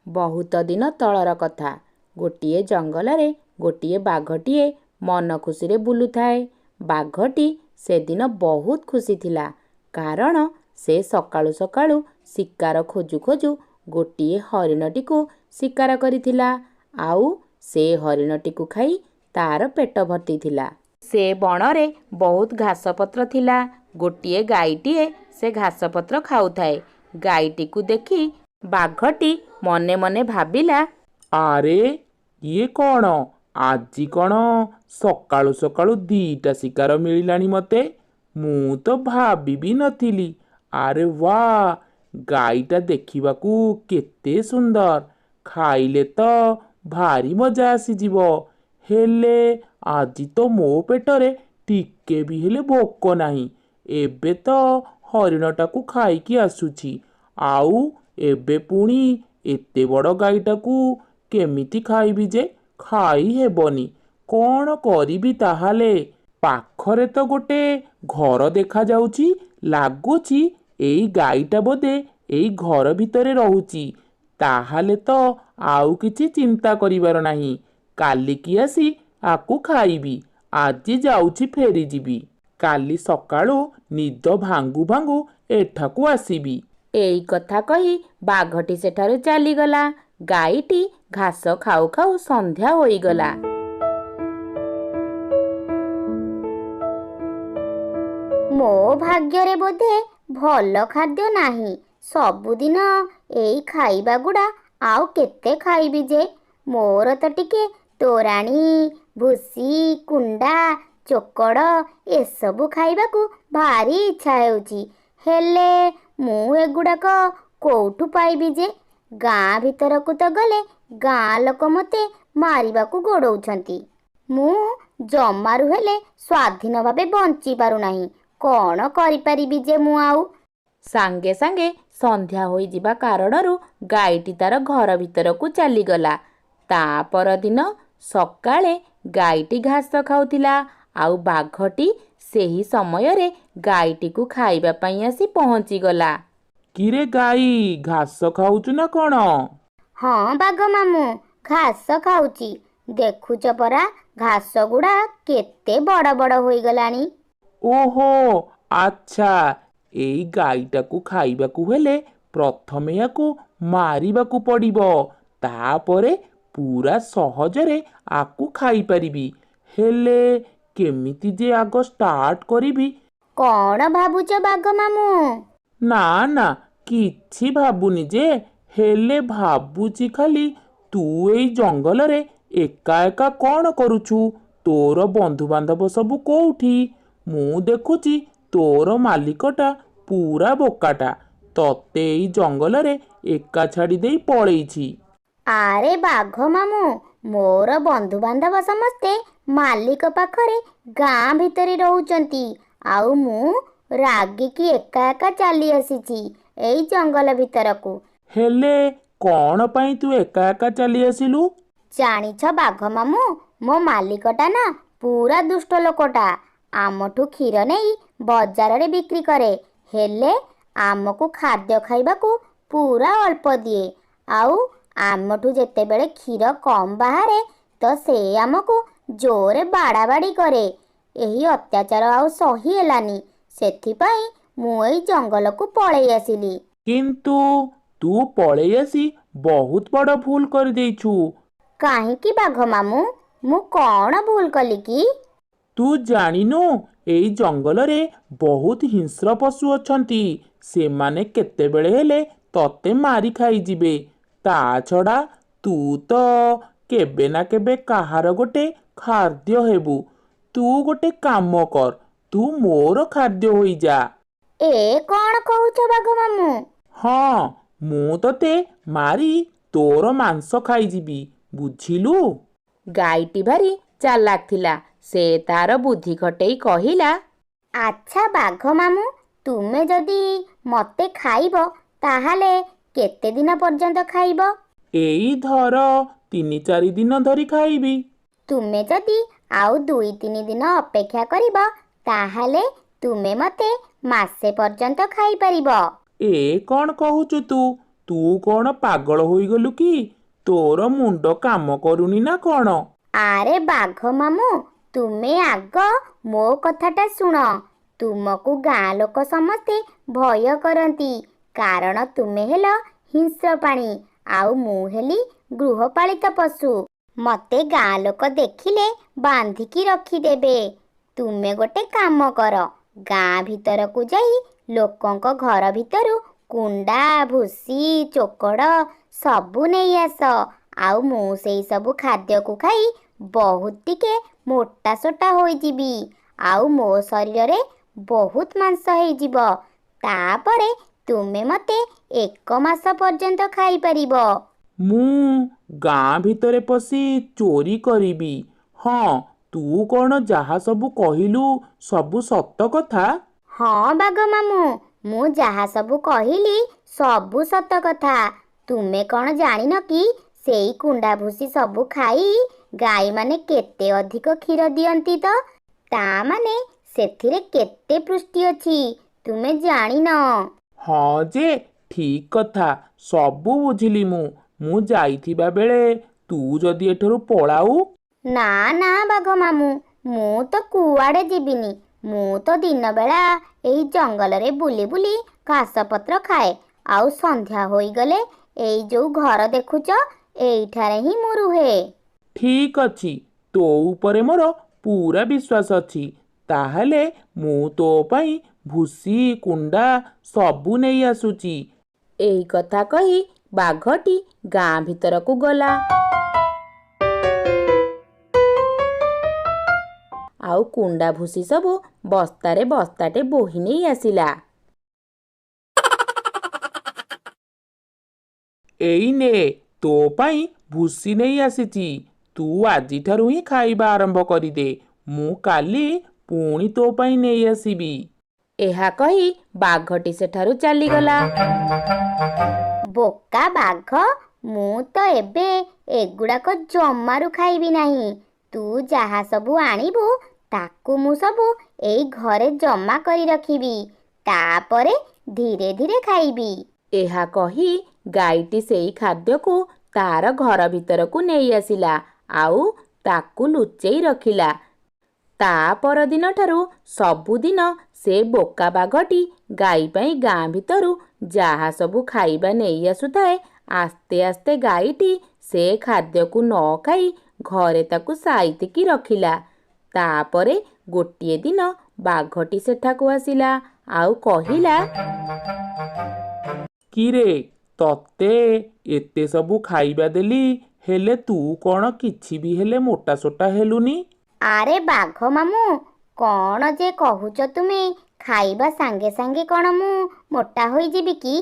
ବହୁତ ଦିନ ତଳର କଥା। ଗୋଟିଏ ଜଙ୍ଗଲରେ ଗୋଟିଏ ବାଘଟିଏ ମନ ଖୁସିରେ ବୁଲୁଥାଏ। ବାଘଟି ସେଦିନ ବହୁତ ଖୁସି ଥିଲା, କାରଣ ସେ ସକାଳୁ ସକାଳୁ ଶିକାର ଖୋଜୁ ଖୋଜୁ ଗୋଟିଏ ହରିଣଟିକୁ ଶିକାର କରିଥିଲା। ଆଉ ସେ ହରିଣଟିକୁ ଖାଇ ତାର ପେଟ ଭର୍ତ୍ତିଥିଲା। ସେ ବଣରେ ବହୁତ ଘାସପତ୍ର ଥିଲା। ଗୋଟିଏ ଗାଈଟିଏ ସେ ଘାସପତ୍ର ଖାଉଥାଏ। ଗାଈଟିକୁ ଦେଖି ବାଘଟି ମନେ ମନେ ଭାବିଲା, ଆରେ ଇଏ କ'ଣ? ଆଜି କ'ଣ ସକାଳୁ ସକାଳୁ ଦିଟା ଶିକାର ମିଳିଲାଣି ମତେ। ମୁଁ ତ ଭାବିବି ନଥିଲି। ଆରେ ବା, ଗାଈଟା ଦେଖିବାକୁ କେତେ ସୁନ୍ଦର। ଖାଇଲେ ତ ଭାରି ମଜା ଆସିଯିବ। ହେଲେ ଆଜି ତ ମୋ ପେଟରେ ଟିକେ ବି ହେଲେ ଭୋକ ନାହିଁ। ଏବେ ତ ହରିଣଟାକୁ ଖାଇକି ଆସୁଛି, ଆଉ ଏବେ ପୁଣି ଏତେ ବଡ଼ ଗାଈଟାକୁ କେମିତି ଖାଇବି ଯେ? ଖାଇ ହେବନି। କ'ଣ କରିବି ତାହେଲେ? ପାଖରେ ତ ଗୋଟେ ଘର ଦେଖାଯାଉଛି। ଲାଗୁଛି ଏଇ ଗାଈଟା ବୋଧେ ଏଇ ଘର ଭିତରେ ରହୁଛି। ତାହେଲେ ତ ଆଉ କିଛି ଚିନ୍ତା କରିବାର ନାହିଁ। କାଲିକି ଆସି ଆକୁ ଖାଇବି। ଆଜି ଯାଉଛି ଫେରିଯିବି। କାଲି ସକାଳୁ ନିଦ ଭାଙ୍ଗୁ ଭାଙ୍ଗୁ ଏଠାକୁ ଆସିବି। ଏଇ କଥା କହି ବାଘଟି ସେଠାରୁ ଚାଲିଗଲା। ଗାଈଟି ଘାସ ଖାଉ ଖାଉ ସନ୍ଧ୍ୟା ହୋଇଗଲା। ମୋ ଭାଗ୍ୟରେ ବୋଧେ ଭଲ ଖାଦ୍ୟ ନାହିଁ। ସବୁଦିନ ଏଇ ଖାଇବା ଗୁଡ଼ା ଆଉ କେତେ ଖାଇବି ଯେ? ମୋର ତ ଟିକେ ତୋରାଣୀ, ଭୁସି, କୁଣ୍ଡା, ଚୋକଡ଼ ଏସବୁ ଖାଇବାକୁ ଭାରି ଇଚ୍ଛା ହେଉଛି। ହେଲେ ମୁଁ ଏଗୁଡ଼ାକ କୋଉଠୁ ପାଇବି ଯେ? ଗାଁ ଭିତରକୁ ତ ଗଲେ ଗାଁ ଲୋକ ମୋତେ ମାରିବାକୁ ଗୋଡ଼ଉଛନ୍ତି। ମୁଁ ଜମାରୁ ହେଲେ ସ୍ୱାଧୀନ ଭାବେ ବଞ୍ଚି ପାରୁନାହିଁ। କ'ଣ କରିପାରିବି ଯେ ମୁଁ ଆଉ? ସାଙ୍ଗେ ସାଙ୍ଗେ ସନ୍ଧ୍ୟା ହୋଇଯିବା କାରଣରୁ ଗାଈଟି ତାର ଘର ଭିତରକୁ ଚାଲିଗଲା। ତା ପରଦିନ ସକାଳେ ଗାଈଟି ଘାସ ଖାଉଥିଲା, ଆଉ ବାଘଟି ସେହି ସମୟରେ ଗାଈଟିକୁ ଖାଇବା ପାଇଁ ଆସି ପହଞ୍ଚିଗଲା। କିରେ ଗାଈ, ଘାସ ଖାଉଛୁ ନା କ'ଣ? ହଁ ବାଘ ମାମୁଁ, ଘାସ ଖାଉଛି। ଦେଖୁଛ ପରା, ଘାସ ଗୁଡ଼ା କେତେ ବଡ଼ ବଡ଼ ହୋଇଗଲାଣି। ଓହୋ, ଆଚ୍ଛା। ଏଇ ଗାଈଟାକୁ ଖାଇବାକୁ ହେଲେ ପ୍ରଥମେ ୟାକୁ ମାରିବାକୁ ପଡ଼ିବ। ତାପରେ ପୁରା ସହଜରେ ଆକୁ ଖାଇପାରିବି। ହେଲେ କେମିତି ଯେ ଆଗ ଷ୍ଟାର୍ଟ କରିବି? କ'ଣ ଭାବୁଛ ବାଘ ମାମୁଁ? ନା ନା, କିଛି ଭାବୁନି ଯେ। ହେଲେ ଭାବୁଛି ଖାଲି, ତୁ ଏଇ ଜଙ୍ଗଲରେ ଏକା ଏକା କ'ଣ କରୁଛୁ? ତୋର ବନ୍ଧୁବାନ୍ଧବ ସବୁ କୋଉଠି? ମୁଁ ଦେଖୁଛି ତୋର ମାଲିକଟା ପୁରା ବୋକାଟା। ତତେ ଏଇ ଜଙ୍ଗଲରେ ଏକା ଛାଡ଼ି ଦେଇ ପଳେଇଛି। ଆରେ ବାଘ ମାମୁଁ, ମୋର ବନ୍ଧୁବାନ୍ଧବ ସମସ୍ତେ ମାଲିକ ପାଖରେ ଗାଁ ଭିତରେ ରହୁଛନ୍ତି। ଆଉ ମୁଁ ରାଗିକି ଏକା ଏକା ଚାଲି ଆସିଛି ଏଇ ଜଙ୍ଗଲ ଭିତରକୁ। ହେଲେ କ'ଣ ପାଇଁ ତୁ ଏକା ଏକା ଚାଲି ଆସିଲୁ? ଜାଣିଛ ବାଘ ମାମୁଁ, ମୋ ମାଲିକଟା ନା ପୁରା ଦୁଷ୍ଟ ଲୋକଟା। ଆମଠୁ କ୍ଷୀର ନେଇ ବଜାରରେ ବିକ୍ରି କରେ। ହେଲେ ଆମକୁ ଖାଦ୍ୟ ଖାଇବାକୁ ପୁରା ଅଳ୍ପ ଦିଏ। ଆଉ ଆମଠୁ ଯେତେବେଳେ କ୍ଷୀର କମ୍ ବାହାରେ ତ ସେ ଆମକୁ ଜୋରେ ବାଡ଼ାବାଡ଼ି କରେ। ଏହି ଅତ୍ୟାଚାର ଆଉ ସହି ହେଲାନି। ସେଥିପାଇଁ ମୁଁ ଏଇ ଜଙ୍ଗଲକୁ ପଳେଇ ଆସିଲି। କିନ୍ତୁ ତୁ ପଳେଇ ଆସି ବହୁତ ବଡ଼ ଭୁଲ କରିଦେଇଛୁ। କାହିଁକି ବାଘ ମାମୁଁ? ମୁଁ କ'ଣ ଭୁଲ କଲି କି? ତୁ ଜାଣିନୁ, ଏଇ ଜଙ୍ଗଲରେ ବହୁତ ହିଂସ୍ର ପଶୁ ଅଛନ୍ତି। ସେମାନେ କେତେବେଳେ ହେଲେ ତତେ ମାରି ଖାଇଯିବେ। ତା ଛଡ଼ା ତୁ ତ କେବେ ନା କେବେ କାହାର ଗୋଟେ ଖାଦ୍ୟ ହେବୁ। ତୁ ଗୋଟେ କାମ କର, ତୁ ମୋର ଖାଦ୍ୟ ହୋଇଯା। ଏ କ'ଣ କହୁଛ ବାଘ ମାମୁଁ? ହଁ, ମୁଁ ତତେ ମାରି ତୋର ମାଂସ ଖାଇଯିବି, ବୁଝିଲୁ? ଗାଈଟି ଭାରି ଚାଲାକ ଥିଲା। ସେ ତାର ବୁଦ୍ଧି ଖଟେଇ କହିଲା, ଆଚ୍ଛା ବାଘ ମାମୁଁ, ତୁମେ ଯଦି ମୋତେ ଖାଇବ ତାହେଲେ କେତେ ଦିନ ପର୍ଯ୍ୟନ୍ତ ଖାଇବ? ଏଇ ଧର 3-4 ଦିନ ଧରି ଖାଇବି। ତୁମେ ଯଦି ଆଉ 2-3 ଦିନ ଅପେକ୍ଷା କରିବ ତାହେଲେ ତୁମେ ମୋତେ ମାସେ ପର୍ଯ୍ୟନ୍ତ ଖାଇପାରିବ। ଏ କ'ଣ କହୁଛୁ ତୁ? ତୁ କ'ଣ ପାଗଳ ହୋଇଗଲୁ କି? ତୋର ମୁଣ୍ଡ କାମ କରୁନି ନା କ'ଣ? ଆରେ ବାଘ ମାମୁଁ, ତୁମେ ଆଗ ମୋ କଥାଟା ଶୁଣ। ତୁମକୁ ଗାଁ ଲୋକ ସମସ୍ତେ ଭୟ କରନ୍ତି, କାରଣ ତୁମେ ହେଲ ହିଂସ୍ର ପ୍ରାଣୀ ଆଉ ମୁଁ ହେଲି ଗୃହପାଳିତ ପଶୁ। ମତେ ଗାଁ ଲୋକ ଦେଖିଲେ ବାନ୍ଧିକି ରଖିଦେବେ। ତୁମେ ଗୋଟେ କାମ କର, ଗାଁ ଭିତରକୁ ଯାଇ ଲୋକଙ୍କ ଘର ଭିତରୁ କୁଣ୍ଡା, ଭୁସି, ଚୋକଡ଼ ସବୁ ନେଇ ଆସ। ଆଉ ମୁଁ ସେଇ ସବୁ ଖାଦ୍ୟକୁ ଖାଇ ବହୁତ ଟିକେ ମୋଟା ସୋଟା ହୋଇଯିବି, ଆଉ ମୋ ଶରୀରରେ ବହୁତ ମାଂସ ହେଇଯିବ। ତାପରେ ତୁମେ ମତେ 1 ମାସ ପର୍ଯ୍ୟନ୍ତ ଖାଇପାରିବ। ମୁଁ ଗାଁ ଭିତରେ ପଶି ଚୋରି କରିବି? ହଁ, ତୁ କ'ଣ ଯାହା ସବୁ କହିଲୁ ସବୁ ସତ କଥା? ହଁ ବାଘ ମାମୁଁ, ମୁଁ ଯାହା ସବୁ କହିଲି ସବୁ ସତ କଥା। ତୁମେ କ'ଣ ଜାଣିନ କି ସେଇ କୁଣ୍ଡା ଭୁସି ସବୁ ଖାଇ ଗାଈମାନେ କେତେ ଅଧିକ କ୍ଷୀର ଦିଅନ୍ତି ତ? ତା ମାନେ ସେଥିରେ କେତେ ପୁଷ୍ଟି ଅଛି ତୁମେ ଜାଣିନ? ହଁ ଯେ, ଠିକ୍ କଥା, ସବୁ ବୁଝିଲି ମୁଁ ଯାଇଥିବା ବେଳେ ତୁ ଯଦି ଏଠାରୁ ପଳାଉ? ନା ନା ବାଘ ମାମୁଁ, ମୁଁ ତ କୁଆଡ଼େ ଯିବିନି। ମୁଁ ତ ଦିନବେଳା ଏଇ ଜଙ୍ଗଲରେ ବୁଲି ବୁଲି ଘାସପତ୍ର ଖାଏ, ଆଉ ସନ୍ଧ୍ୟା ହୋଇଗଲେ ଏଇ ଯୋଉ ଘର ଦେଖୁଛ, ଏଇଠାରେ ହିଁ ମୁଁ ରୁହେ। ଠିକ୍ ଅଛି, ତୋ ଉପରେ ମୋର ପୁରା ବିଶ୍ୱାସ ଅଛି। ତାହେଲେ ମୁଁ ତୋ ପାଇଁ ଭୁସି, କୁଣ୍ଡା ସବୁ ନେଇ ଆସୁଛି। ଏଇ କଥା କହି ବାଘଟି ଗାଁ ଭିତରକୁ ଗଲା। ଆଉ କୁଣ୍ଡା ଭୁସି ସବୁ ବସ୍ତାରେ ବସ୍ତାଟେ ବୋହି ନେଇ ଆସିଲା। ଏଇ ନେ, ତୋ ପାଇଁ ଭୁସି ନେଇ ଆସିଛି। ତୁ ଆଜିଠାରୁ ହିଁ ଖାଇବା ଆରମ୍ଭ କରିଦେ। ମୁଁ କାଲି ପୁଣି ତୋ ପାଇଁ ନେଇ ଆସିବି। ଏହା କହି ବାଘଟି ସେଠାରୁ ଚାଲିଗଲା। ବୋକା ବାଘ, ମୁଁ ତ ଏବେ ଏଗୁଡ଼ାକ ଜମାରୁ ଖାଇବି ନାହିଁ। ତୁ ଯାହା ସବୁ ଆଣିବୁ ତାକୁ ମୁଁ ସବୁ ଏଇ ଘରେ ଜମା କରି ରଖିବି, ତାପରେ ଧୀରେ ଧୀରେ ଖାଇବି। ଏହା କହି ଗାଈଟି ସେଇ ଖାଦ୍ୟକୁ ତାର ଘର ଭିତରକୁ ନେଇ ଆସିଲା ଆଉ ତାକୁ ଲୁଚେଇ ରଖିଲା। ତା ପରଦିନଠାରୁ ସବୁଦିନ ସେ ବୋକା ବାଘଟି ଗାଈ ପାଇଁ ଗାଁ ଭିତରୁ ଯାହା ସବୁ ଖାଇବା ନେଇ ଆସୁଥାଏ, ଆସ୍ତେ ଆସ୍ତେ ଗାଈଟି ସେ ଖାଦ୍ୟକୁ ନ ଖାଇ ଘରେ ତାକୁ ସାଇତିକି ରଖିଲା। ତାପରେ ଗୋଟିଏ ଦିନ ବାଘଟି ସେଠାକୁ ଆସିଲା ଆଉ କହିଲା, କିରେ, ତତେ ଏତେ ସବୁ ଖାଇବା ଦେଲି, ହେଲେ ତୁ କ'ଣ କିଛି ବି ହେଲେ ମୋଟା ସୋଟା ହେଲୁନି? ଆରେ ବାଘ ମାମୁଁ, କ'ଣ ଯେ କହୁଛ ତୁମେ? ଖାଇବା ସାଙ୍ଗେ ସାଙ୍ଗେ କ'ଣ ମୁଁ ମୋଟା ହୋଇଯିବି କି?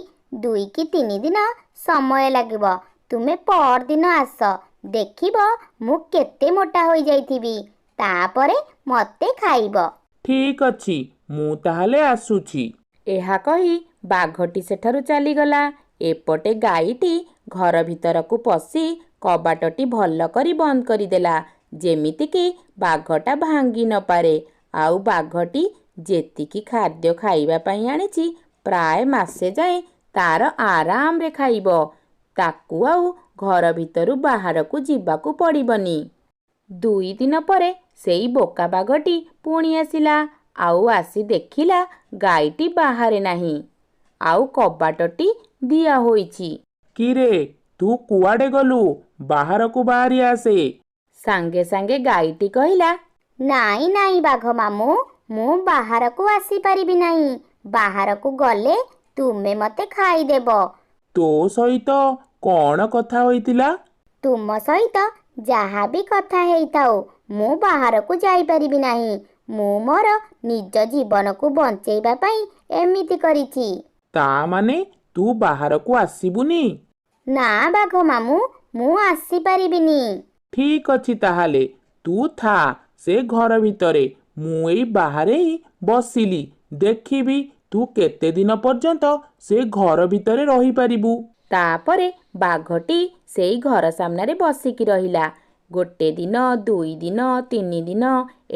2 କି 3 ଦିନ ସମୟ ଲାଗିବ। ତୁମେ ପରଦିନ ଆସ, ଦେଖିବ ମୁଁ କେତେ ମୋଟା ହୋଇଯାଇଥିବି। ତାପରେ ମତେ ଖାଇବ। ଠିକ୍ ଅଛି, ମୁଁ ତାହେଲେ ଆସୁଛି। ଏହା କହି ବାଘଟି ସେଠାରୁ ଚାଲିଗଲା। ଏପଟେ ଗାଈଟି ଘର ଭିତରକୁ ପଶି କବାଟଟି ଭଲ କରି ବନ୍ଦ କରିଦେଲା, ଯେମିତିକି ବାଘଟା ଭାଙ୍ଗି ନପାରେ। ଆଉ ବାଘଟି ଯେତିକି ଖାଦ୍ୟ ଖାଇବା ପାଇଁ ଆଣିଛି, ପ୍ରାୟ ମାସେ ଯାଏଁ ତାର ଆରାମରେ ଖାଇବ। ତାକୁ ଆଉ ଘର ଭିତରୁ ବାହାରକୁ ଯିବାକୁ ପଡ଼ିବନି। 2 ଦିନ ପରେ ସେଇ ବୋକା ବାଘଟି ପୁଣି ଆସିଲା ଆଉ ଆସି ଦେଖିଲା ଗାଈଟି ବାହାରେ ନାହିଁ, ଆଉ କବାଟଟି ଦିଆ ହୋଇଛି। କିରେ, ତୁ କୁଆଡ଼େ ଗଲୁ? ବାହାରକୁ ବାହାରି ଆସେ। ସାଙ୍ଗେ ସାଙ୍ଗେ ଗାଈଟି କହିଲା, ନାଇଁ ନାଇଁ ବାଘ ମାମୁଁ, ମୁଁ ବାହାରକୁ ଆସିପାରିବି ନାହିଁ। ବାହାରକୁ ଗଲେ ତୁମେ ମତେ ଖାଇଦେବ। ତୋ ସହିତ କ'ଣ କଥା ହୋଇଥିଲା? ତୁମ ସହିତ ଯାହା ବି କଥା ହେଇଥାଉ, ମୁଁ ବାହାରକୁ ଯାଇପାରିବି ନାହିଁ। ମୁଁ ମୋର ନିଜ ଜୀବନକୁ ବଞ୍ଚେଇବା ପାଇଁ ଏମିତି କରିଛି। ତା ମାନେ ତୁ ବାହାରକୁ ଆସିବୁନି? ନା ବାଘ ମାମୁଁ, ମୁଁ ଆସିପାରିବିନି। ଠିକ୍ ଅଛି, ତାହେଲେ ତୁ ଥା ସେ ଘର ଭିତରେ। ମୁଁ ଏଇ ବାହାରେ ହିଁ ବସିଲି, ଦେଖିବି ତୁ କେତେ ଦିନ ପର୍ଯ୍ୟନ୍ତ ସେ ଘର ଭିତରେ ରହିପାରିବୁ। ତାପରେ ବାଘଟି ସେଇ ଘର ସାମ୍ନାରେ ବସିକି ରହିଲା। 1 ଦିନ, 2 ଦିନ, 3 ଦିନ,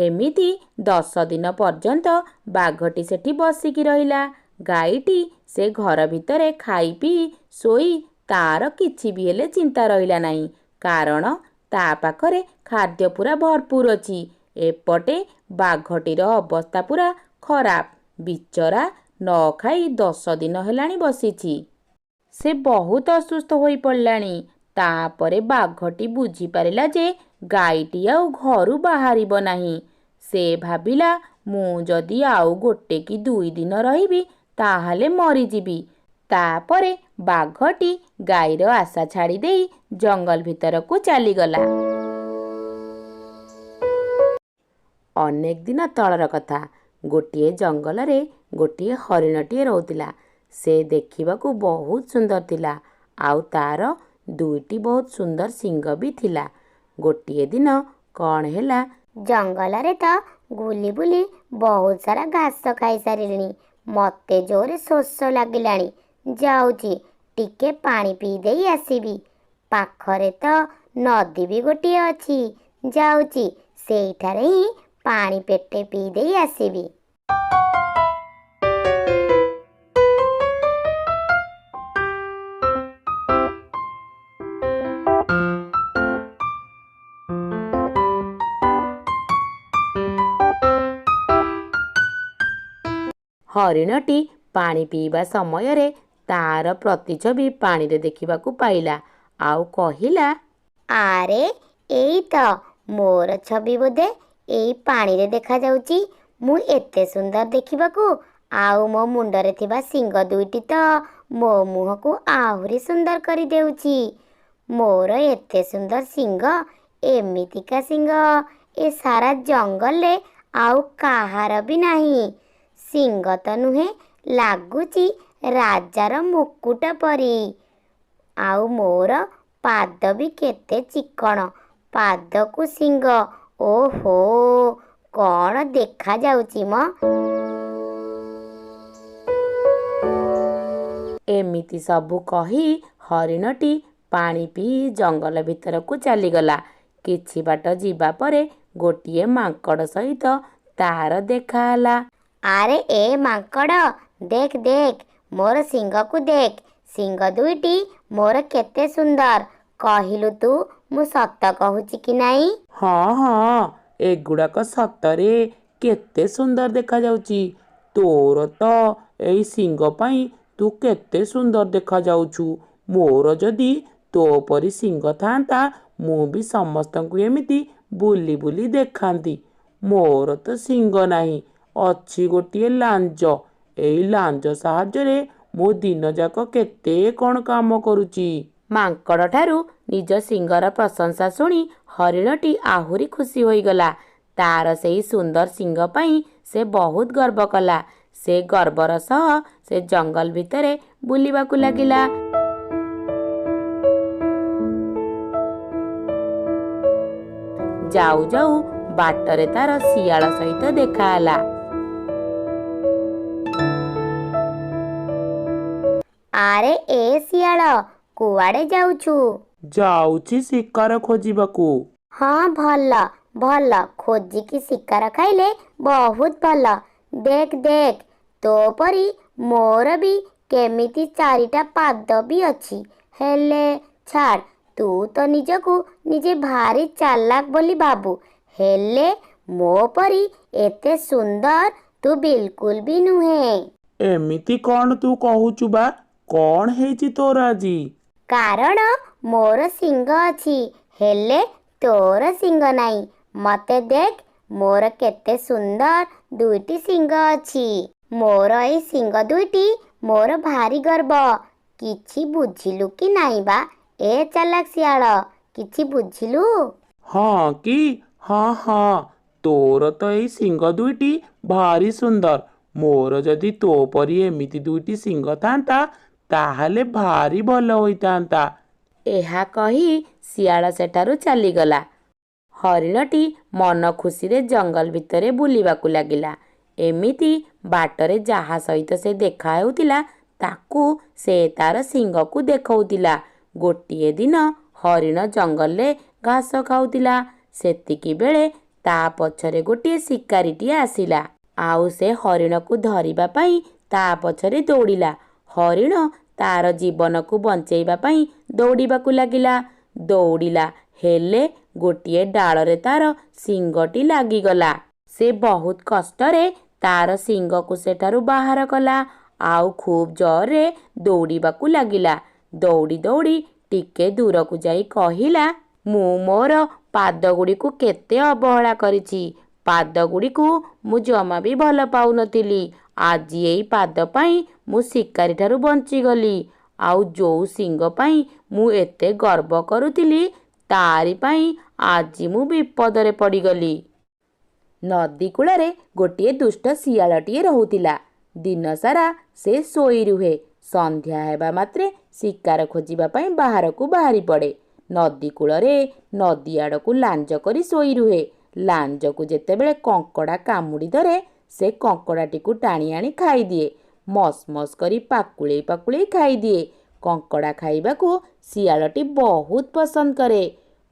ଏମିତି 10 ଦିନ ପର୍ଯ୍ୟନ୍ତ ବାଘଟି ସେଠି ବସିକି ରହିଲା। ଗାଈଟି ସେ ଘର ଭିତରେ ଖାଇ ପିଇ ଶୋଇ ତାର କିଛି ବି ହେଲେ ଚିନ୍ତା ରହିଲା ନାହିଁ, କାରଣ ତା ପାଖରେ ଖାଦ୍ୟ ପୁରା ଭରପୁର ଅଛି। ଏପଟେ ବାଘଟିର ଅବସ୍ଥା ପୁରା ଖରାପ। ବିଚରା ନ ଖାଇ 10 ଦିନ ହେଲାଣି ବସିଛି। ସେ ବହୁତ ଅସୁସ୍ଥ ହୋଇପଡ଼ିଲାଣି। ତାପରେ ବାଘଟି ବୁଝିପାରିଲା ଯେ ଗାଈଟି ଆଉ ଘରୁ ବାହାରିବ ନାହିଁ। ସେ ଭାବିଲା, ମୁଁ ଯଦି ଆଉ 1 କି 2 ଦିନ ରହିବି ତାହେଲେ ମରିଯିବି। ତାପରେ ବାଘଟି ଗାଈର ଆଶା ଛାଡ଼ି ଦେଇ ଜଙ୍ଗଲ ଭିତରକୁ ଚାଲିଗଲା। ଅନେକ ଦିନ ତଳର କଥା। ଗୋଟିଏ ଜଙ୍ଗଲରେ ଗୋଟିଏ ହରିଣଟିଏ ରହୁଥିଲା। ସେ ଦେଖିବାକୁ ବହୁତ ସୁନ୍ଦର ଥିଲା, ଆଉ ତାର 2ଟି ବହୁତ ସୁନ୍ଦର ଶିଙ୍ଗ ବି ଥିଲା। ଗୋଟିଏ ଦିନ କ'ଣ ହେଲା, ଜଙ୍ଗଲରେ ତ ବୁଲି ବୁଲି ବହୁତ ସାରା ଘାସ ଖାଇସାରିଲିଣି। ମତେ ଜୋରେ ଶୋଷ ଲାଗିଲାଣି। ଯାଉଛି ଟିକେ ପାଣି ପିଇ ଦେଇ ଆସିବି। ପାଖରେ ତ ନଦୀ ବି ଗୋଟିଏ ଅଛି। ଯାଉଛି ସେଇଠାରେ ହିଁ ପାଣି ପେଟେ ପିଇ ଦେଇ ଆସିବି। ହରିଣଟି ପାଣି ପିଇବା ସମୟରେ ତାର ପ୍ରତିଛବି ପାଣିରେ ଦେଖିବାକୁ ପାଇଲା, ଆଉ କହିଲା, ଆରେ ଏଇ ତ ମୋର ଛବି ବୋଧେ ଏଇ ପାଣିରେ ଦେଖାଯାଉଛି। ମୁଁ ଏତେ ସୁନ୍ଦର ଦେଖିବାକୁ, ଆଉ ମୋ ମୁଣ୍ଡରେ ଥିବା ଶିଙ୍ଗ 2ଟି ତ ମୋ ମୁହଁକୁ ଆହୁରି ସୁନ୍ଦର କରିଦେଉଛି। ମୋର ଏତେ ସୁନ୍ଦର ଶିଙ୍ଗ, ଏମିତିକା ଶିଙ୍ଗ ଏ ସାରା ଜଙ୍ଗଲରେ ଆଉ କାହାର ବି ନାହିଁ। ଶିଙ୍ଗ ତ ନୁହେଁ, ଲାଗୁଛି ରାଜାର ମୁକୁଟ ପରି। ଆଉ ମୋର ପାଦ ବି କେତେ ଚିକ୍କଣ, ପାଦକୁ ଶିଙ୍ଗ। ଓହୋ, କ'ଣ ଦେଖାଯାଉଛି ମ! ଏମିତି ସବୁ କହି ହରିଣଟି ପାଣି ପିଇ ଜଙ୍ଗଲ ଭିତରକୁ ଚାଲିଗଲା। କିଛି ବାଟ ଯିବା ପରେ ଗୋଟିଏ ମାଙ୍କଡ଼ ସହିତ ତାର ଦେଖା ହେଲା। ଆରେ ଏ ମାଙ୍କଡ଼, ଦେଖ ଦେଖ ମୋର ଶିଙ୍ଗକୁ ଦେଖ। ଶିଙ୍ଗ 2ଟି ମୋର କେତେ ସୁନ୍ଦର। କହିଲୁ ତୁ, ମୁଁ ସତ କହୁଛି କି ନାଇଁ? ହଁ ହଁ, ଏଗୁଡ଼ାକ ସତରେ କେତେ ସୁନ୍ଦର ଦେଖାଯାଉଛି। ତୋର ତ ଏଇ ଶିଙ୍ଗ ପାଇଁ ତୁ କେତେ ସୁନ୍ଦର ଦେଖାଯାଉଛୁ। ମୋର ଯଦି ତୋ ପରି ଶିଙ୍ଗ ଥାନ୍ତା, ମୁଁ ବି ସମସ୍ତଙ୍କୁ ଏମିତି ବୁଲି ବୁଲି ଦେଖାନ୍ତି। ମୋର ତ ଶିଙ୍ଗ ନାହିଁ, ଅଛି ଗୋଟିଏ ଲାଞ୍ଜ। ଏଇ ଲାଞ୍ଜ ସାହାଯ୍ୟରେ ମୁଁ ଦିନଯାକ କେତେ କ'ଣ କାମ କରୁଛି। ମାଙ୍କଡ଼ଠାରୁ ନିଜ ଶିଙ୍ଗର ପ୍ରଶଂସା ଶୁଣି ହରିଣଟି ଆହୁରି ଖୁସି ହୋଇଗଲା। ତାର ସେଇ ସୁନ୍ଦର ଶିଙ୍ଗ ପାଇଁ ସେ ବହୁତ ଗର୍ବ କଲା। ସେ ଗର୍ବର ସହ ସେ ଜଙ୍ଗଲ ଭିତରେ ବୁଲିବାକୁ ଲାଗିଲା। ଯାଉ ଯାଉ ବାଟରେ ତାର ଶିଆଳ ସହିତ ଦେଖା ହେଲା। ଆରେ ଏ ଶିଆଳ, କୁଆଡ଼େ ଯାଉଛୁ? ଯାଉଛି ଶିକାର ଖୋଜିବାକୁ। ହଁ, ଭଲ ଭଲ, ଖୋଜିକି ଶିକାର ଖାଇଲେ ବହୁତ ଭଲ। ଦେଖ ଦେଖ, ତୋ ପରି ମୋର ବି କେମିତି 4ଟା ପାଦ ବି ଅଛି। ହେଲେ ଛାଡ଼, ତୁ ତ ନିଜକୁ ନିଜେ ଭାରି ଚାଲାକ ବୋଲି ଭାବୁ। ହେଲେ ମୋ ପରି ଏତେ ସୁନ୍ଦର ତୁ ବିଲକୁଲ ବି ନୁହେଁ। ଏମିତି କ'ଣ ତୁ କହୁଛୁ ବା? କ'ଣ ହେଇଛି ତୋର ଆଜି? କାରଣ ମୋର ଶିଙ୍ଗ ଅଛି, ହେଲେ ତୋର ଶିଙ୍ଗ ନାହିଁ। ମତେ ଦେଖ, ମୋର କେତେ ସୁନ୍ଦର 2ଟି ଶିଙ୍ଗ ଅଛି। ମୋର ଏଇ ଶିଙ୍ଗ 2ଟି ମୋର ଭାରି ଗର୍ବ। କିଛି ବୁଝିଲୁ କି ନାଇଁ ବା ଏ ଚାଲାକ ଶିଆଳ? କିଛି ବୁଝିଲୁ? ହଁ କି? ହଁ ହଁ, ତୋର ତ ଏଇ ଶିଙ୍ଗ 2ଟି ଭାରି ସୁନ୍ଦର। ମୋର ଯଦି ତୋ ପରି ଏମିତି 2ଟି ଶିଙ୍ଗ ଥାନ୍ତା, ତାହେଲେ ଭାରି ଭଲ ହୋଇଥାନ୍ତା। ଏହା କହି ଶିଆଳ ସେଠାରୁ ଚାଲିଗଲା। ହରିଣଟି ମନ ଖୁସିରେ ଜଙ୍ଗଲ ଭିତରେ ବୁଲିବାକୁ ଲାଗିଲା। ଏମିତି ବାଟରେ ଯାହା ସହିତ ସେ ଦେଖା ହେଉଥିଲା, ତାକୁ ସେ ତାର ଶିଙ୍ଗକୁ ଦେଖାଉଥିଲା। ଗୋଟିଏ ଦିନ ହରିଣ ଜଙ୍ଗଲରେ ଘାସ ଖାଉଥିଲା। ସେତିକିବେଳେ ତା ପଛରେ ଗୋଟିଏ ଶିକାରୀଟିଏ ଆସିଲା, ଆଉ ସେ ହରିଣକୁ ଧରିବା ପାଇଁ ତା ପଛରେ ଦୌଡ଼ିଲା। ହରିଣ ତାର ଜୀବନକୁ ବଞ୍ଚେଇବା ପାଇଁ ଦୌଡ଼ିବାକୁ ଲାଗିଲା। ଦୌଡ଼ିଲା, ହେଲେ ଗୋଟିଏ ଡାଳରେ ତାର ଶିଙ୍ଗଟି ଲାଗିଗଲା। ସେ ବହୁତ କଷ୍ଟରେ ତାର ଶିଙ୍ଗକୁ ସେଠାରୁ ବାହାର କଲା, ଆଉ ଖୁବ୍ ଜୋରରେ ଦୌଡ଼ିବାକୁ ଲାଗିଲା। ଦୌଡ଼ି ଦୌଡ଼ି ଟିକେ ଦୂରକୁ ଯାଇ କହିଲା, ମୁଁ ମୋର ପାଦଗୁଡ଼ିକୁ କେତେ ଅବହେଳା କରିଛି। ପାଦଗୁଡ଼ିକୁ ମୁଁ ଜମା ବି ଭଲ ପାଉନଥିଲି। ଆଜି ଏଇ ପାଦ ପାଇଁ ମୁଁ ଶିକାରୀଠାରୁ ବଞ୍ଚିଗଲି। ଆଉ ଯୋଉ ଶିଙ୍ଗ ପାଇଁ ମୁଁ ଏତେ ଗର୍ବ କରୁଥିଲି, ତାରି ପାଇଁ ଆଜି ମୁଁ ବିପଦରେ ପଡ଼ିଗଲି। ନଦୀ କୂଳରେ ଗୋଟିଏ ଦୁଷ୍ଟ ଶିଆଳଟିଏ ରହୁଥିଲା। ଦିନସାରା ସେ ଶୋଇ ରୁହେ। ସନ୍ଧ୍ୟା ହେବା ମାତ୍ରେ ଶିକାର ଖୋଜିବା ପାଇଁ ବାହାରକୁ ବାହାରି ପଡ଼େ। ନଦୀ କୂଳରେ ନଦୀ ଆଡ଼କୁ ଲାଞ୍ଜ କରି ଶୋଇ ରୁହେ। ଲାଞ୍ଜକୁ ଯେତେବେଳେ କଙ୍କଡ଼ା କାମୁଡ଼ି ଧରେ, ସେ କଙ୍କଡ଼ାଟିକୁ ଟାଣି ଆଣି ଖାଇଦିଏ। ମସ୍ ମସ୍ କରି ପାକୁଳେଇ ପାକୁଳେଇ ଖାଇଦିଏ। କଙ୍କଡ଼ା ଖାଇବାକୁ ଶିଆଳଟି ବହୁତ ପସନ୍ଦ କରେ।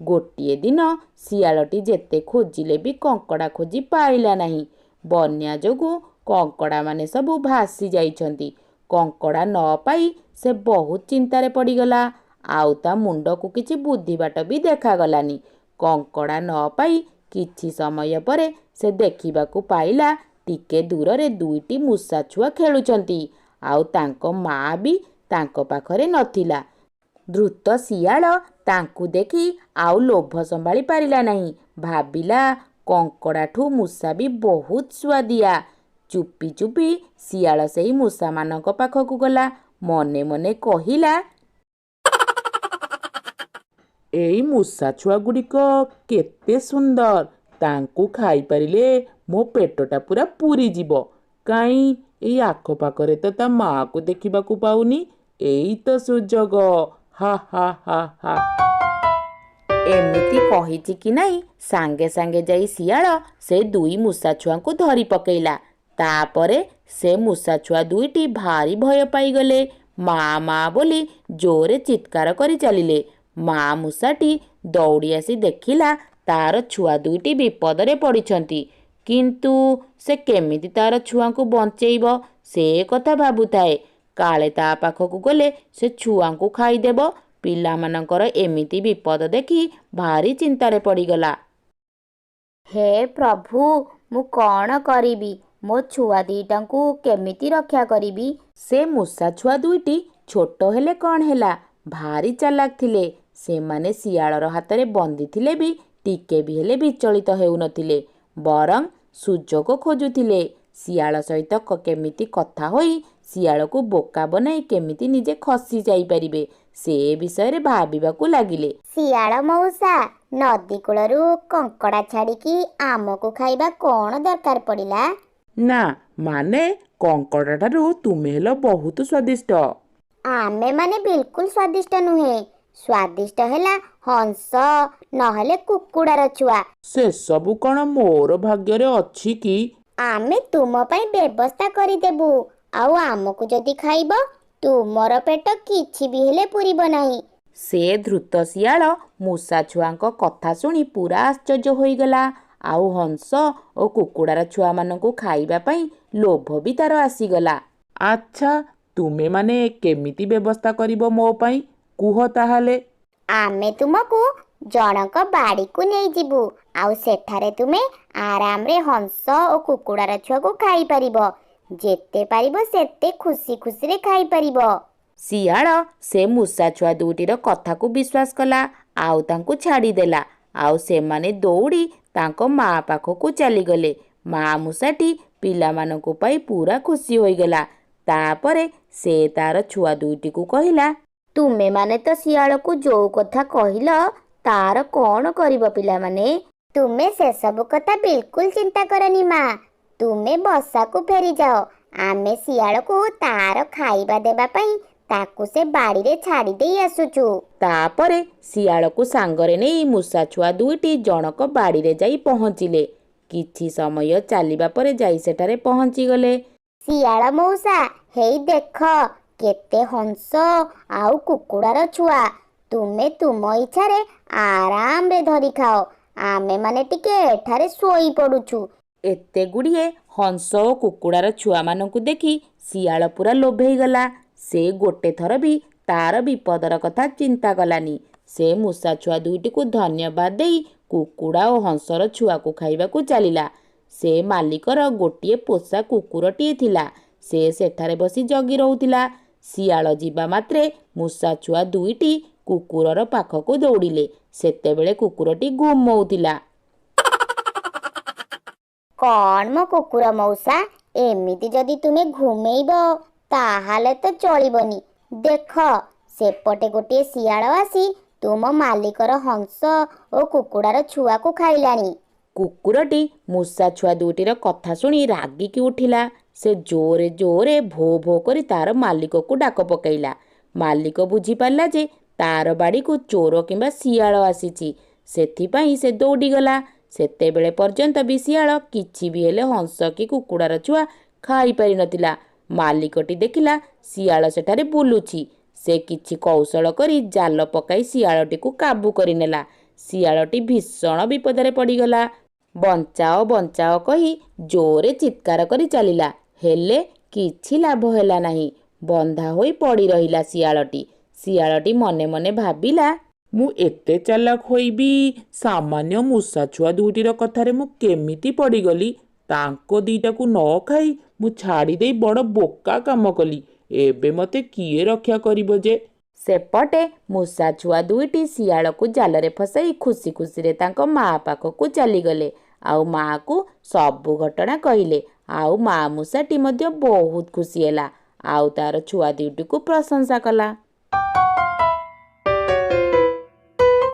ଗୋଟିଏ ଦିନ ଶିଆଳଟି ଯେତେ ଖୋଜିଲେ ବି କଙ୍କଡ଼ା ଖୋଜି ପାଇଲା ନାହିଁ। ବନ୍ୟା ଯୋଗୁଁ କଙ୍କଡ଼ାମାନେ ସବୁ ଭାସି ଯାଇଛନ୍ତି। କଙ୍କଡ଼ା ନ ପାଇ ସେ ବହୁତ ଚିନ୍ତାରେ ପଡ଼ିଗଲା। ଆଉ ତା ମୁଣ୍ଡକୁ କିଛି ବୁଦ୍ଧିବାଟ ବି ଦେଖାଗଲାନି। କଙ୍କଡ଼ା ନ ପାଇ କିଛି ସମୟ ପରେ ସେ ଦେଖିବାକୁ ପାଇଲା ଟିକେ ଦୂରରେ ଦୁଇଟି ମୂଷାଛୁଆ ଖେଳୁଛନ୍ତି। ଆଉ ତାଙ୍କ ମା' ବି ତାଙ୍କ ପାଖରେ ନଥିଲା। ଧୂର୍ତ୍ତ ଶିଆଳ ତାଙ୍କୁ ଦେଖି ଆଉ ଲୋଭ ସମ୍ଭାଳି ପାରିଲା ନାହିଁ। ଭାବିଲା, କଙ୍କଡ଼ାଠୁ ମୂଷା ବି ବହୁତ ସୁଆଦିଆ। ଚୁପି ଚୁପି ଶିଆଳ ସେଇ ମୂଷାମାନଙ୍କ ପାଖକୁ ଗଲା। ମନେ ମନେ କହିଲା, ଏଇ ମୂଷା ଛୁଆଗୁଡ଼ିକ କେତେ ସୁନ୍ଦର। ତାଙ୍କୁ ଖାଇପାରିଲେ ମୋ ପେଟଟା ପୁରା ପୂରିଯିବ। କାହିଁ ଏଇ ଆଖପାଖରେ ତ ତା ମାଆକୁ ଦେଖିବାକୁ ପାଉନି। ଏଇ ତ ସୁଯୋଗ। ହା ହା ହା ହା। ଏମିତି କହିଛି କି ନାହିଁ, ସାଙ୍ଗେ ସାଙ୍ଗେ ଯାଇ ଶିଆଳ ସେ ଦୁଇ ମୂଷାଛୁଆଙ୍କୁ ଧରି ପକେଇଲା। ତାପରେ ସେ ମୂଷାଛୁଆ ଦୁଇଟି ଭାରି ଭୟ ପାଇଗଲେ। ମା ବୋଲି ଜୋରେ ଚିତ୍କାର କରି ଚାଲିଲେ। ମା ମୂଷାଟି ଦୌଡ଼ି ଆସି ଦେଖିଲା ତାର ଛୁଆ ଦୁଇଟି ବିପଦରେ ପଡ଼ିଛନ୍ତି। କିନ୍ତୁ ସେ କେମିତି ତାର ଛୁଆଙ୍କୁ ବଞ୍ଚେଇବ, ସେ କଥା ଭାବୁଥାଏ। କାଳେ ତା ପାଖକୁ ଗଲେ ସେ ଛୁଆଙ୍କୁ ଖାଇଦେବ। ପିଲାମାନଙ୍କର ଏମିତି ବିପଦ ଦେଖି ଭାରି ଚିନ୍ତାରେ ପଡ଼ିଗଲା। ହେ ପ୍ରଭୁ, ମୁଁ କ'ଣ କରିବି? ମୋ ଛୁଆ ଦିଟାଙ୍କୁ କେମିତି ରକ୍ଷା କରିବି? ସେ ମୂଷାଛୁଆ ଦୁଇଟି ଛୋଟ ହେଲେ କ'ଣ ହେଲା, ଭାରି ଚାଲାକ ଥିଲେ। ସେମାନେ ଶିଆଳର ହାତରେ ବନ୍ଦୀ ଥିଲେ ବି ଟିକେ ବି ହେଲେ ବିଚଳିତ ହେଉନଥିଲେ। ବରଂ ସୁଯୋଗ ଖୋଜୁଥିଲେ ଶିଆଳ ସହିତ କେମିତି କଥା ହୋଇ ଶିଆଳକୁ ବୋକା ବନାଇ କେମିତି ନିଜେ ଖସି ଯାଇପାରିବେ, ସେ ବିଷୟରେ ଭାବିବାକୁ ଲାଗିଲେ। ଶିଆଳ ମଉସା, ନଦୀ କୂଳରୁ କଙ୍କଡ଼ା ଛାଡ଼ିକି ଆମକୁ ଖାଇବା କ'ଣ ଦରକାର ପଡ଼ିଲା? ନା, ମାନେ କଙ୍କଡ଼ାଠାରୁ ତୁମେ ହେଲ ବହୁତ ସ୍ୱାଦିଷ୍ଟ। ଆମେମାନେ ବିଲକୁଲ ସ୍ୱାଦିଷ୍ଟ ନୁହେଁ। ସ୍ୱାଦିଷ୍ଟ ହେଲା ହଂସ ନହେଲେ କୁକୁଡ଼ାର ଛୁଆ। ସେସବୁ କ'ଣ ମୋର ଭାଗ୍ୟରେ ଅଛି କି? ଆମେ ତୁମ ପାଇଁ ବ୍ୟବସ୍ଥା କରିଦେବୁ। ଆଉ ଆମକୁ ଯଦି ଖାଇବ, ତୁମର ପେଟ କିଛି ବି ହେଲେ ପୂରିବ ନାହିଁ। ସେ ଧୂର୍ତ୍ତ ଶିଆଳ ମୂଷାଛୁଆଙ୍କ କଥା ଶୁଣି ପୁରା ଆଶ୍ଚର୍ଯ୍ୟ ହୋଇଗଲା। ଆଉ ହଂସ ଓ କୁକୁଡ଼ାର ଛୁଆମାନଙ୍କୁ ଖାଇବା ପାଇଁ ଲୋଭ ବି ତାର ଆସିଗଲା। ଆଚ୍ଛା, ତୁମେମାନେ କେମିତି ବ୍ୟବସ୍ଥା କରିବ ମୋ ପାଇଁ, କୁହ ତାହେଲେ। ଆମେ ତୁମକୁ ଜଣଙ୍କ ବାଡ଼ିକୁ ନେଇଯିବୁ। ଆଉ ସେଠାରେ ତୁମେ ଆରାମରେ ହଂସ ଓ କୁକୁଡ଼ାର ଛୁଆକୁ ଖାଇପାରିବ। ଯେତେ ପାରିବ ସେତେ ଖୁସି ଖୁସିରେ ଖାଇପାରିବ। ଶିଆଳ ସେ ମୂଷାଛୁଆ ଦୁଇଟିର କଥାକୁ ବିଶ୍ୱାସ କଲା, ଆଉ ତାଙ୍କୁ ଛାଡ଼ିଦେଲା। ଆଉ ସେମାନେ ଦୌଡ଼ି ତାଙ୍କ ମା ପାଖକୁ ଚାଲିଗଲେ। ମା ମୂଷାଟି ପିଲାମାନଙ୍କୁ ପାଇ ପୁରା ଖୁସି ହୋଇଗଲା। ତାପରେ ସେ ତାର ଛୁଆ ଦୁଇଟିକୁ କହିଲା, ତୁମେମାନେ ତ ଶିଆଳକୁ ଯୋଉ କଥା କହିଲ, ତାର କ'ଣ କରିବ ପିଲାମାନେ? ତୁମେ ସେସବୁ କଥା ବିଲକୁଲ ଚିନ୍ତା କରନି ମା। ତୁମେ ବସାକୁ ଫେରିଯାଅ। ଆମେ ଶିଆଳକୁ ତାର ଖାଇବା ଦେବା ପାଇଁ ତାକୁ ସେ ବାଡ଼ିରେ ଛାଡ଼ି ଦେଇ ଆସୁଛୁ। ତାପରେ ଶିଆଳକୁ ସାଙ୍ଗରେ ନେଇ ମୂଷାଛୁଆ ଦୁଇଟି ଜଣକ ବାଡ଼ିରେ ଯାଇ ପହଞ୍ଚିଲେ। କିଛି ସମୟ ଚାଲିବା ପରେ ଯାଇ ସେଠାରେ ପହଞ୍ଚିଗଲେ। ଶିଆଳ ମଉସା, ହେଇ ଦେଖ କେତେ ହଂସ ଆଉ କୁକୁଡ଼ାର ଛୁଆ। ତୁମେ ତୁମ ଇଚ୍ଛାରେ ଆରାମରେ ଧରି ଖାଅ। ଆମେମାନେ ଟିକେ ଏଠାରେ ଶୋଇ ପଡ଼ୁଛୁ। ଏତେ ଗୁଡ଼ିଏ ହଂସ ଓ କୁକୁଡ଼ାର ଛୁଆମାନଙ୍କୁ ଦେଖି ଶିଆଳ ପୁରା ଲୋଭେଇଗଲା। ସେ ଗୋଟେ ଥର ବି ତାର ବିପଦର କଥା ଚିନ୍ତା କଲାନି। ସେ ମୂଷା ଛୁଆ ଦୁଇଟିକୁ ଧନ୍ୟବାଦ ଦେଇ କୁକୁଡ଼ା ଓ ହଂସର ଛୁଆକୁ ଖାଇବାକୁ ଚାଲିଲା। ସେ ମାଲିକର ଗୋଟିଏ ପୋଷା କୁକୁରଟିଏ ଥିଲା। ସେ ସେଠାରେ ବସି ଜଗି ରହୁଥିଲା। ଶିଆଳ ଯିବା ମାତ୍ରେ ମୂଷା ଛୁଆ ଦୁଇଟି କୁକୁରର ପାଖକୁ ଦୌଡ଼ିଲେ। ସେତେବେଳେ କୁକୁରଟି ଘୁମଉଥିଲା। କ'ଣ ମୋ କୁକୁର ମଉସା, ଏମିତି ଯଦି ତୁମେ ଘୁମେଇବ ତାହେଲେ ତ ଚଳିବନି। ଦେଖ, ସେପଟେ ଗୋଟିଏ ଶିଆଳ ଆସି ତୁମ ମାଲିକର ହଂସ ଓ କୁକୁଡ଼ାର ଛୁଆକୁ ଖାଇଲାଣି। କୁକୁରଟି ମୂଷା ଛୁଆ ଦୁଇଟିର କଥା ଶୁଣି ରାଗିକି ଉଠିଲା। ସେ ଜୋରେ ଜୋରେ ଭୋ ଭୋ କରି ତାର ମାଲିକକୁ ଡାକ ପକାଇଲା। ମାଲିକ ବୁଝିପାରିଲା ଯେ ତାର ବାଡ଼ିକୁ ଚୋର କିମ୍ବା ଶିଆଳ ଆସିଛି। ସେଥିପାଇଁ ସେ ଦୌଡ଼ିଗଲା। ସେତେବେଳେ ପର୍ଯ୍ୟନ୍ତ ବି ଶିଆଳ କିଛି ବି ହେଲେ ହଂସ କି କୁକୁଡ଼ାର ଛୁଆ ଖାଇପାରିନଥିଲା। ମାଲିକଟି ଦେଖିଲା ଶିଆଳ ସେଠାରେ ବୁଲୁଛି। ସେ କିଛି କୌଶଳ କରି ଜାଲ ପକାଇ ଶିଆଳଟିକୁ କାବୁ କରିନେଲା। ଶିଆଳଟି ଭୀଷଣ ବିପଦରେ ପଡ଼ିଗଲା। ବଞ୍ଚାଅ ବଞ୍ଚାଅ କହି ଜୋରେ ଚିତ୍କାର କରି ଚାଲିଲା, ହେଲେ କିଛି ଲାଭ ହେଲା ନାହିଁ। ବନ୍ଧା ହୋଇ ପଡ଼ି ରହିଲା ଶିଆଳଟି। ଶିଆଳଟି ମନେ ମନେ ଭାବିଲା, ମୁଁ ଏତେ ଚାଲାକ ହୋଇବି ସାମାନ୍ୟ ମୂଷା ଛୁଆ ଦୁଇଟିର କଥାରେ ମୁଁ କେମିତି ପଡ଼ିଗଲି? ତାଙ୍କ ଦିଟାକୁ ନ ଖାଇ ମୁଁ ଛାଡ଼ି ଦେଇ ବଡ଼ ବୋକା କାମ କଲି। ଏବେ ମୋତେ କିଏ ରକ୍ଷା କରିବ ଯେ? ସେପଟେ ମୂଷା ଛୁଆ ଦୁଇଟି ଶିଆଳକୁ ଜାଲରେ ଫସାଇ ଖୁସି ଖୁସିରେ ତାଙ୍କ ମା ପାଖକୁ ଚାଲିଗଲେ। ଆଉ ମାଆକୁ ସବୁ ଘଟଣା କହିଲେ। ଆଉ ମା ମୂଷାଟି ମଧ୍ୟ ବହୁତ ଖୁସି ହେଲା। ଆଉ ତାର ଛୁଆ ଦୁଇଟିକୁ ପ୍ରଶଂସା କଲା।